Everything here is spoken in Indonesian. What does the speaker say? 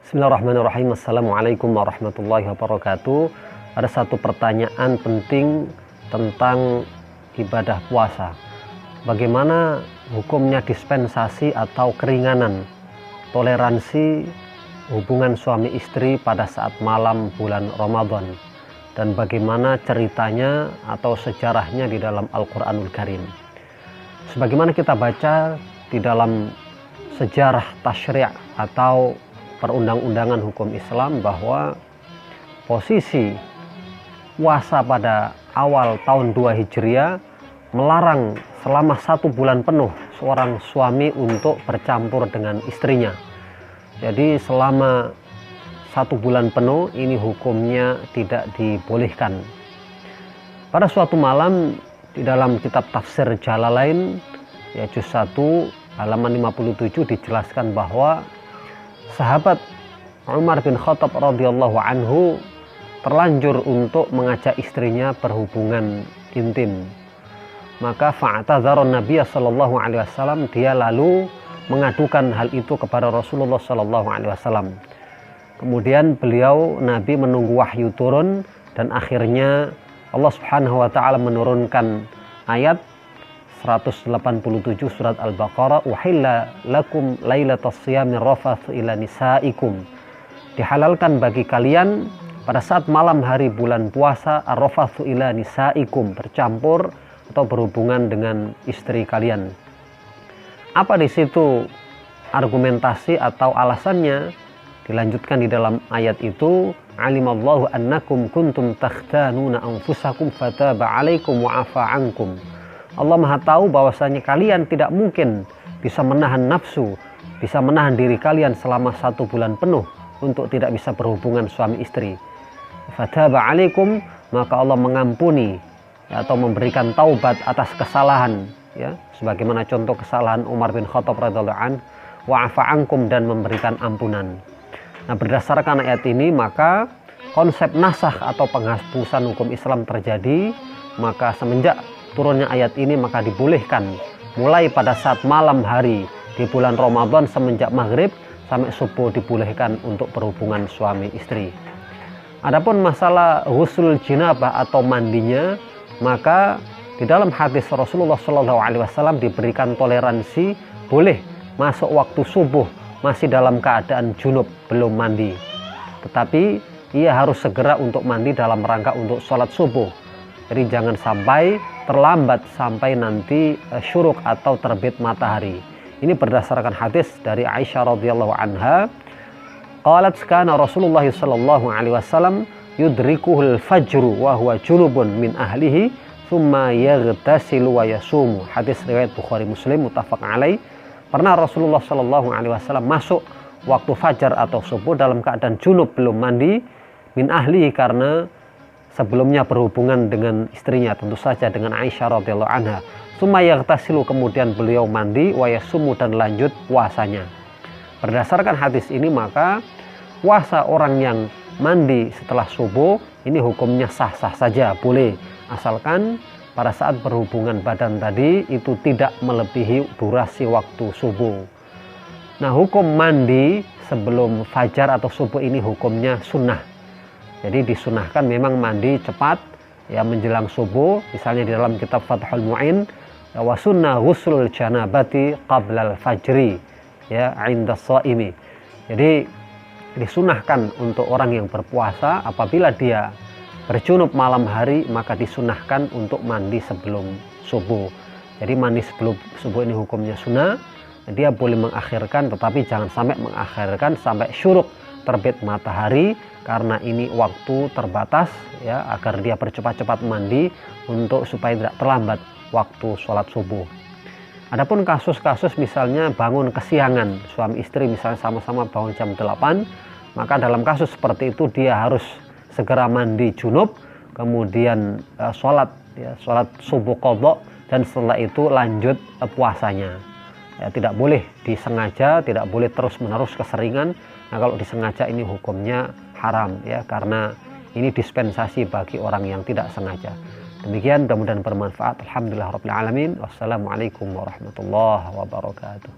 Bismillahirrahmanirrahim. Assalamualaikum warahmatullahi wabarakatuh. Ada satu pertanyaan penting tentang ibadah puasa. Bagaimana hukumnya dispensasi atau keringanan toleransi hubungan suami istri pada saat malam bulan Ramadan, dan bagaimana ceritanya atau sejarahnya di dalam Al-Quranul Karim. Sebagaimana kita baca di dalam sejarah tasyri' atau perundang-undangan hukum Islam, bahwa posisi puasa pada awal tahun 2 Hijriah melarang selama 1 bulan penuh seorang suami untuk bercampur dengan istrinya. Jadi selama 1 bulan penuh ini hukumnya tidak dibolehkan. Pada suatu malam di dalam kitab tafsir Jalalain ya juz 1 halaman 57 dijelaskan bahwa sahabat Umar bin Khattab radhiyallahu anhu terlanjur untuk mengajak istrinya berhubungan intim. Maka fa'tadzara Nabi sallallahu alaihi wasallam, dia lalu mengadukan hal itu kepada Rasulullah sallallahu alaihi wasallam. Kemudian Nabi menunggu wahyu turun, dan akhirnya Allah Subhanahu wa taala menurunkan ayat 187 surat Al-Baqarah, uhilla lakum lailatas siyami rafathu ila nisaikum. Dihalalkan bagi kalian pada saat malam hari bulan puasa ar-rafathu ila nisaikum, bercampur atau berhubungan dengan istri kalian. Apa di situ argumentasi atau alasannya? Dilanjutkan di dalam ayat itu, alimallahu annakum kuntum takhtanuna anfusakum fataba alaikum wa afa ankum. Allah Maha tahu bahwasanya kalian tidak mungkin bisa menahan nafsu, bisa menahan diri kalian selama 1 bulan penuh untuk tidak bisa berhubungan suami istri. Fataba alaikum, maka Allah mengampuni atau memberikan taubat atas kesalahan, ya, sebagaimana contoh kesalahan Umar bin Khattab radhiyallahu anhu, wa afa ankum, dan memberikan ampunan. Nah, berdasarkan ayat ini maka konsep nasakh atau penghapusan hukum Islam terjadi. Maka semenjak turunnya ayat ini maka dibolehkan mulai pada saat malam hari di bulan Ramadan semenjak maghrib sampai subuh dibolehkan untuk berhubungan suami istri. Adapun masalah ghuslul jinabah atau mandinya, maka di dalam hadis Rasulullah SAW diberikan toleransi boleh masuk waktu subuh masih dalam keadaan junub, belum mandi, tetapi ia harus segera untuk mandi dalam rangka untuk sholat subuh. Jadi jangan sampai terlambat sampai nanti syuruk atau terbit matahari. Ini berdasarkan hadis dari Aisyah radhiyallahu anha. Qalat kana Rasulullah sallallahu alaihi wasallam yudrikuhul fajru wa huwa junubun min ahlihi thumma yaghtasilu wa yasumu. Hadis riwayat Bukhari Muslim muttafaq alaih. Pernah Rasulullah sallallahu alaihi wasallam masuk waktu fajar atau subuh dalam keadaan junub, belum mandi, min ahlihi, karena sebelumnya berhubungan dengan istrinya, tentu saja dengan Aisyah radhiyallahu anha. Tsumma yaghtasilu, kemudian beliau mandi, wa yasumu, dan lanjut puasanya. Berdasarkan hadis ini maka puasa orang yang mandi setelah subuh ini hukumnya sah-sah saja, boleh, asalkan pada saat berhubungan badan tadi itu tidak melebihi durasi waktu subuh. Nah, hukum mandi sebelum fajar atau subuh ini hukumnya sunnah. Jadi disunahkan memang mandi cepat ya menjelang subuh. Misalnya di dalam kitab Fathul Mu'in, wa sunnah ghuslul janabati qablal fajri ya inda shaimi. Jadi disunahkan untuk orang yang berpuasa apabila dia berjunub malam hari, maka disunahkan untuk mandi sebelum subuh. Jadi mandi sebelum subuh ini hukumnya sunnah. Dia boleh mengakhirkan, tetapi jangan sampai mengakhirkan sampai syuruk terbit matahari, karena ini waktu terbatas ya, agar dia bercepat-cepat mandi untuk supaya tidak terlambat waktu sholat subuh. Adapun kasus-kasus misalnya bangun kesiangan, suami istri misalnya sama-sama bangun jam 8, maka dalam kasus seperti itu dia harus segera mandi junub, kemudian sholat subuh qadha, dan setelah itu lanjut puasanya. Ya, tidak boleh disengaja, tidak boleh terus-menerus keseringan. Nah, kalau disengaja ini hukumnya haram ya, karena ini dispensasi bagi orang yang tidak sengaja. Demikian, mudah-mudahan bermanfaat. Alhamdulillah rabbil alamin. Wassalamualaikum warahmatullahi wabarakatuh.